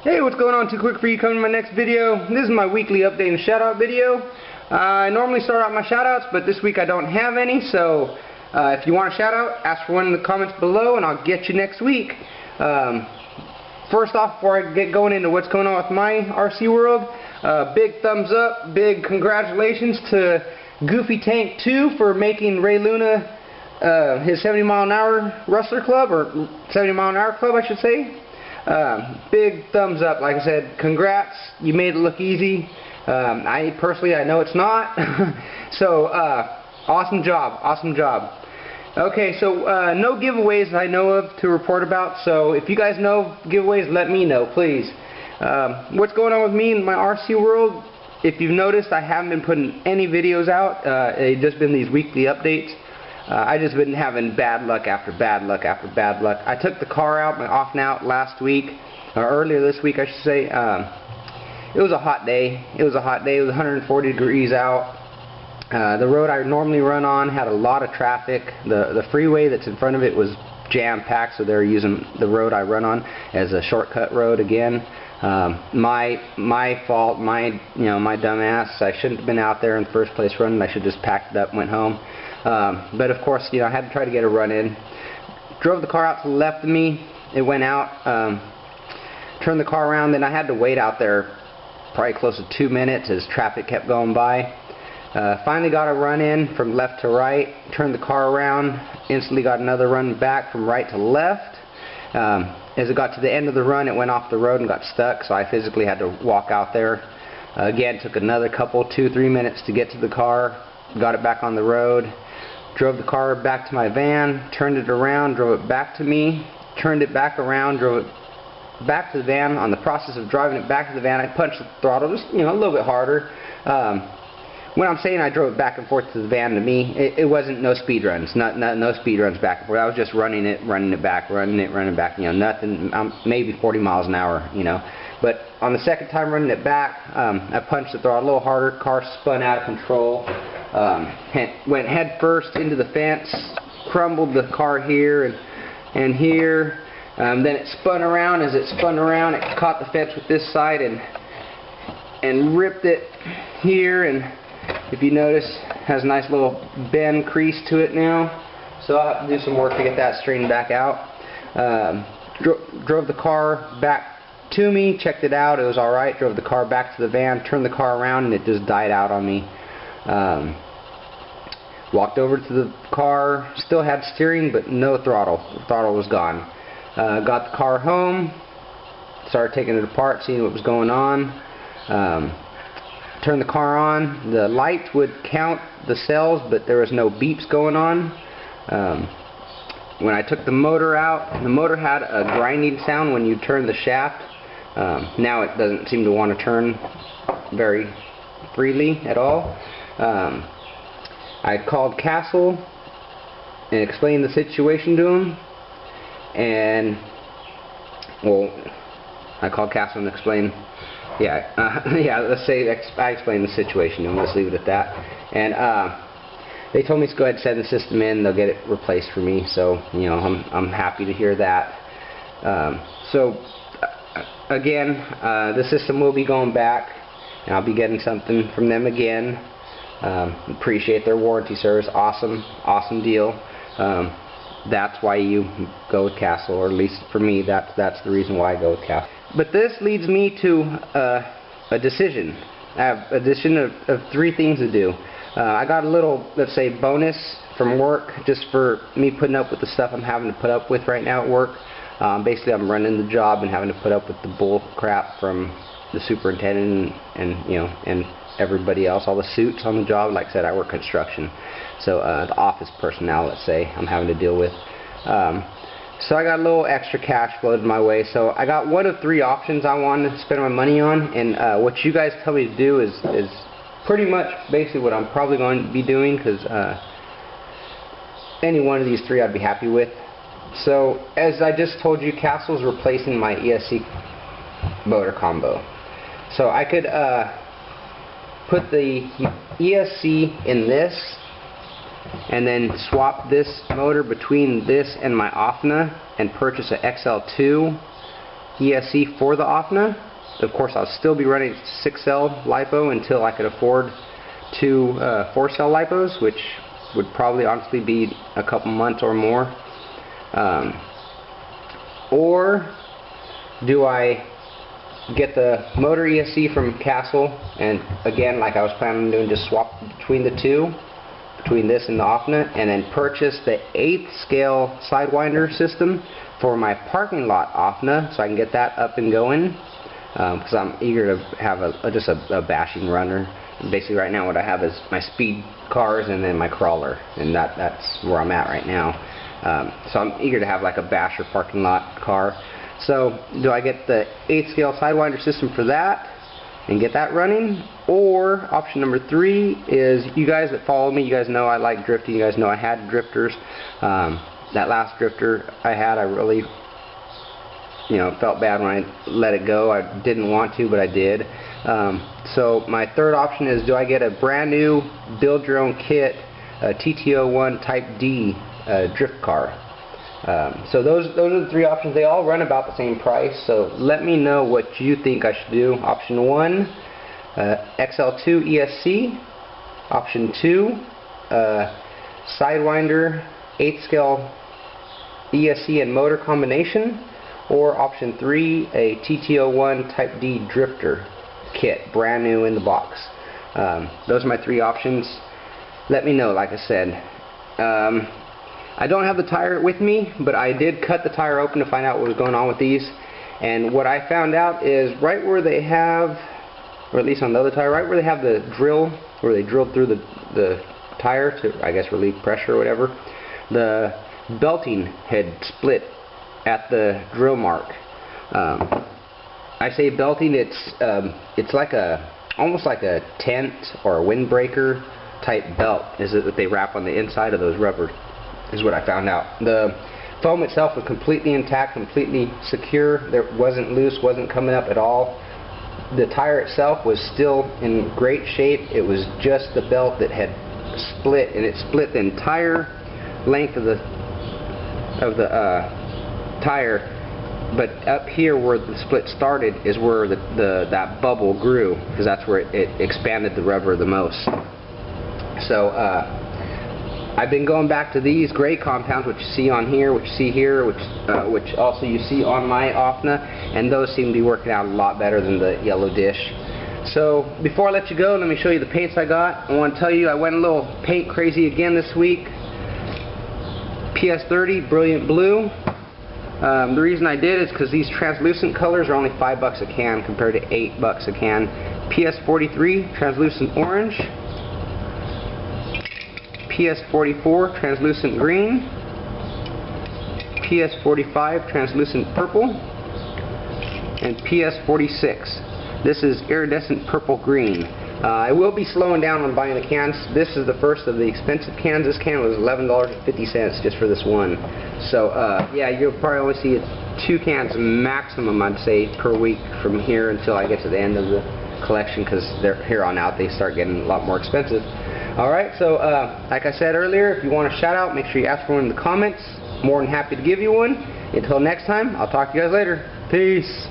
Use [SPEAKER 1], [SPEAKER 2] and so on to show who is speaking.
[SPEAKER 1] Hey, what's going on? 2cwik4u coming to my next video. This is my weekly update and shout out video. I normally start out my shout outs, but this week I don't have any, so if you want a shout out, ask for one in the comments below and I'll get you next week. First off, before I get going into what's going on with my RC world, big thumbs up, big congratulations to Goofy Tank 2 for making Ray Luna his 70 mile an hour Rustler Club, or 70 mile an hour club I should say. Big thumbs up. Like I said, congrats, you made it look easy. I personally, I know it's not. So awesome job. Okay, so no giveaways I know of to report about, so if you guys know giveaways, let me know, please. What's going on with me in my RC world? If you've noticed, I haven't been putting any videos out. It's just been these weekly updates. I just been having bad luck after bad luck after bad luck. I took the car out, my ofna out last week, or earlier this week I should say. It was a hot day. It was 140 degrees out. The road I normally run on had a lot of traffic. The freeway that's in front of it was jam-packed, so they're using the road I run on as a shortcut road again. My fault, my dumbass. I shouldn't have been out there in the first place running. I should have just packed it up and went home. But of course, I had to try to get a run in. Drove the car out to the left of me. It went out. Turned the car around. Then I had to wait out there probably close to 2 minutes as traffic kept going by. Finally got a run in from left to right. Turned the car around. Instantly got another run back from right to left. As it got to the end of the run, it went off the road and got stuck, so I physically had to walk out there. Again, took another couple, 2-3 minutes to get to the car. Got it back on the road. Drove the car back to my van, turned it around, drove it back to me, turned it back around, drove it back to the van. On the process of driving it back to the van, I punched the throttle just a little bit harder. When I'm saying I drove it back and forth to the van, to me, it wasn't no speed runs, no speed runs back and forth. I was just running it back, running it back. Nothing, maybe 40 miles an hour. But on the second time running it back, I punched the throttle a little harder. Car spun out of control. Went head first into the fence, crumbled the car here and here. Then it spun around. As it spun around, it caught the fence with this side and ripped it here. And if you notice, it has a nice little bend crease to it now. So I'll have to do some work to get that straightened back out. Drove the car back to me, checked it out, it was alright. Drove the car back to the van, turned the car around, and it just died out on me. Walked over to the car, still had steering but no throttle. The throttle was gone. Got the car home, started taking it apart, seeing what was going on. Turned the car on. The lights would count the cells, but there was no beeps going on. When I took the motor out, the motor had a grinding sound when you turn the shaft. Now it doesn't seem to want to turn very freely at all. I called Castle and explained the situation to him, and I called Castle and explained, let's say I explained the situation to him. Let's leave it at that. And they told me to go ahead and send the system in. They'll get it replaced for me. So I'm happy to hear that. Again, the system will be going back, and I'll be getting something from them again. Appreciate their warranty service. Awesome deal. That's why you go with Castle, or at least for me, that's the reason why I go with Castle. But this leads me to a decision. I have a decision of 3 things to do. I got a little, let's say, bonus from work just for me putting up with the stuff I'm having to put up with right now at work. Basically, I'm running the job and having to put up with the bull crap from the superintendent and everybody else, all the suits on the job. Like I said, I work construction, so the office personnel, let's say, I'm having to deal with. So I got a little extra cash flowed my way. So I got one of 3 options I wanted to spend my money on, and what you guys tell me to do is pretty much basically what I'm probably going to be doing, because any one of these 3 I'd be happy with. So as I just told you, Castle's replacing my ESC motor combo. So I could put the ESC in this and then swap this motor between this and my ofna and purchase a XL2 ESC for the ofna. Of course, I'll still be running 6-cell lipo until I could afford 2 4-cell lipos, which would probably honestly be a couple months or more. Or do I get the motor ESC from Castle, and again, like I was planning on doing, just swap between the two, between this and the ofna, and then purchase the 8th scale Sidewinder system for my parking lot ofna, so I can get that up and going, because I'm eager to have just a bashing runner. Basically right now what I have is my speed cars and then my crawler, and that's where I'm at right now. So I'm eager to have like a basher parking lot car. So do I get the 8th scale Sidewinder system for that and get that running? Or option number 3 is, you guys that follow me, you guys know I like drifting, you guys know I had drifters. That last drifter I had, I really felt bad when I let it go. I didn't want to, but I did. So my third option is, do I get a brand new build your own kit TT01 Type D drift car? So those are the 3 options. They all run about the same price, so let me know what you think I should do. Option 1, XL2 ESC. Option 2, Sidewinder 8th scale ESC and motor combination. Or option 3, a TT01 Type D drifter kit, brand new in the box. Those are my 3 options. Let me know, like I said. I don't have the tire with me, but I did cut the tire open to find out what was going on with these. And what I found out is, right where they have, or at least on the other tire, right where they have the drill, where they drilled through the tire to, I guess, relieve pressure or whatever, the belting had split at the drill mark. I say belting, it's like almost like a tent or a windbreaker type belt is it that they wrap on the inside of those rubber, is what I found out. The foam itself was completely intact, completely secure. There wasn't loose, wasn't coming up at all. The tire itself was still in great shape. It was just the belt that had split, and it split the entire length of the tire. But up here where the split started is where that bubble grew, because that's where it expanded the rubber the most. So I've been going back to these gray compounds, which you see on here, which you see here, which also you see on my ofna, and those seem to be working out a lot better than the yellow dish. So before I let you go, let me show you the paints I got. I want to tell you I went a little paint crazy again this week. PS30 Brilliant Blue. The reason I did is because these translucent colors are only $5 a can compared to $8 a can. PS43 Translucent Orange. PS44 Translucent Green. PS45 Translucent Purple. And PS46. This is Iridescent Purple Green. I will be slowing down on buying the cans. This is the first of the expensive cans. This can was $11.50 just for this one. So yeah, you'll probably only see 2 cans maximum, I'd say, per week from here until I get to the end of the collection, because here on out they start getting a lot more expensive. Alright, so like I said earlier, if you want a shout out, make sure you ask for one in the comments. More than happy to give you one. Until next time, I'll talk to you guys later. Peace.